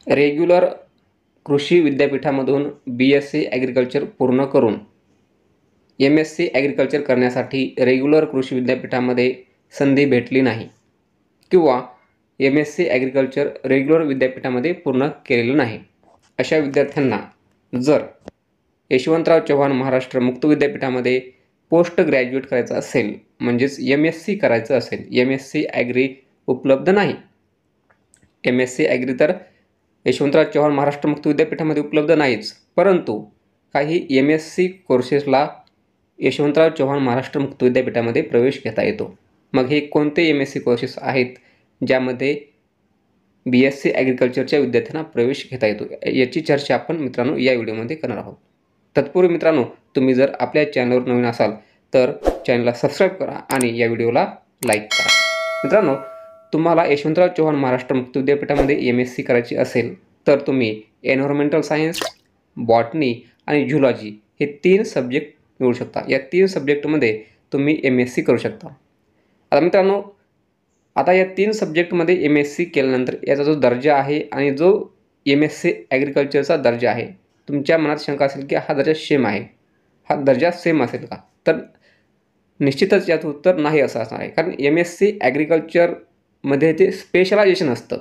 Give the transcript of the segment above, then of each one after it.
Regular कृषी विद्यापीठामधून BSc agriculture पूर्ण करून MSc ॲग्रिकल्चर करण्यासाठी रेग्युलर कृषी विद्यापीठामध्ये संधी भेटली नाही किंवा MSc ॲग्रिकल्चर रेग्युलर विद्यापीठामध्ये पूर्ण केलेलं नाही, अशा विद्यार्थ्यांना जर यशवंतराव चव्हाण महाराष्ट्र मुक्त विद्यापीठामध्ये पोस्ट ग्रॅज्युएट करायचं असेल, म्हणजेच MSc करायचं असेल, MSc ॲग्री उपलब्ध नाही. MSc ॲग्री तर यशवंतराव चव्हाण महाराष्ट्र मुक्त विद्यापीठामध्ये उपलब्ध नाहीच, परंतु काही MSc कोर्सेसला यशवंतराव चव्हाण महाराष्ट्र मुक्त विद्यापीठामध्ये प्रवेश घेता येतो. मग हे कोणते MSc कोर्सेस आहेत ज्यामध्ये BSc ॲग्रिकल्चरच्या विद्यार्थ्यांना प्रवेश घेता येतो, याची चर्चा आपण मित्रांनो या व्हिडिओमध्ये करणार आहोत. तत्पूर्वी मित्रांनो, तुम्ही जर आपल्या चॅनलवर नवीन असाल तर चॅनलला सबस्क्राईब करा आणि या व्हिडिओला लाईक करा. मित्रांनो, तुम्हाला यशवंतराव चव्हाण महाराष्ट्र मुक्त विद्यापीठामध्ये MSc करायची असेल तर तुम्ही एन्व्हायरमेंटल सायन्स, बॉटनी आणि झुलॉजी हे 3 सब्जेक्ट निवडू शकता. या 3 सब्जेक्टमध्ये तुम्ही MSc करू शकता. आता मित्रांनो, आता या 3 सब्जेक्टमध्ये MSc केल्यानंतर याचा जो दर्जा आहे आणि जो MSc ॲग्रिकल्चरचा दर्जा आहे, तुमच्या मनात शंका असेल की हा दर्जा सेम आहे, हा दर्जा सेम असेल का? तर निश्चितच याचं उत्तर नाही असं असणार आहे. कारण MSc ॲग्रिकल्चरमध्ये ते स्पेशलायझेशन असतं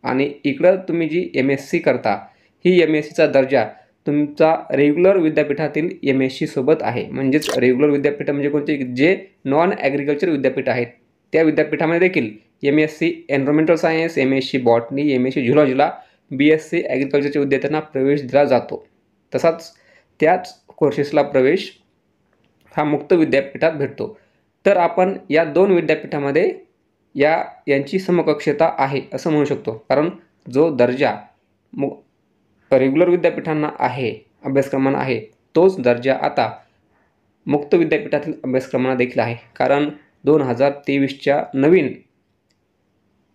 आणि इकडं तुम्ही जी MSc करता ही MScचा दर्जा तुमचा रेग्युलर विद्यापीठातील MSc सोबत आहे. म्हणजेच रेग्युलर विद्यापीठ म्हणजे कोणते? जे नॉन ॲग्रिकल्चर विद्यापीठ आहेत त्या विद्यापीठामध्ये देखील MSc environmental science, MSc botany, MSc झुलॉजीला BSc ॲग्रिकल्चरच्या विद्यार्थ्यांना प्रवेश दिला जातो. तसाच त्याच कोर्सेसला प्रवेश हा मुक्त विद्यापीठात भेटतो. तर आपण या 2 विद्यापीठामध्ये यांची समकक्षता आहे असं म्हणू शकतो. कारण जो दर्जा रेग्युलर विद्यापीठांना आहे, अभ्यासक्रमांना आहे, तोच दर्जा आता मुक्त विद्यापीठातील अभ्यासक्रमांना देखील आहे. कारण 2023च्या नवीन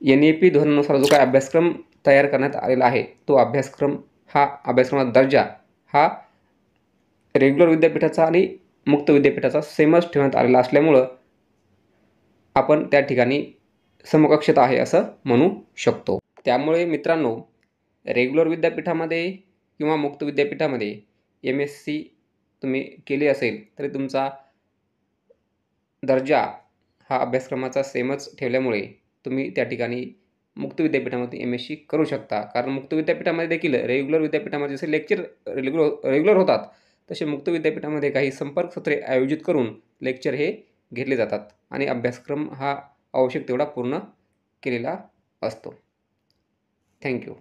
NEP धोरणानुसार जो काही अभ्यासक्रम तयार करण्यात आलेला आहे, तो अभ्यासक्रमाचा दर्जा हा रेग्युलर विद्यापीठाचा आणि मुक्त विद्यापीठाचा सेमच ठेवण्यात आलेला असल्यामुळं आपण त्या ठिकाणी समकक्षता आहे असं म्हणू शकतो. त्यामुळे मित्रांनो, रेग्युलर विद्यापीठामध्ये किंवा मुक्त विद्यापीठामध्ये MSc तुम्ही केली असेल तरी तुमचा दर्जा हा अभ्यासक्रमाचा सेमच ठेवल्यामुळे तुम्ही त्या ठिकाणी मुक्त विद्यापीठामध्ये MSc करू शकता. कारण मुक्त विद्यापीठामध्ये देखील रेग्युलर विद्यापीठामध्ये जसे लेक्चर रेग्युलर होतात, तसे मुक्त विद्यापीठामध्ये काही संपर्क सत्रे आयोजित करून लेक्चर हे घेतले जातात आणि अभ्यासक्रम हा आवश्यक तेवढा पूर्ण केलेला असतो. थँक्यू.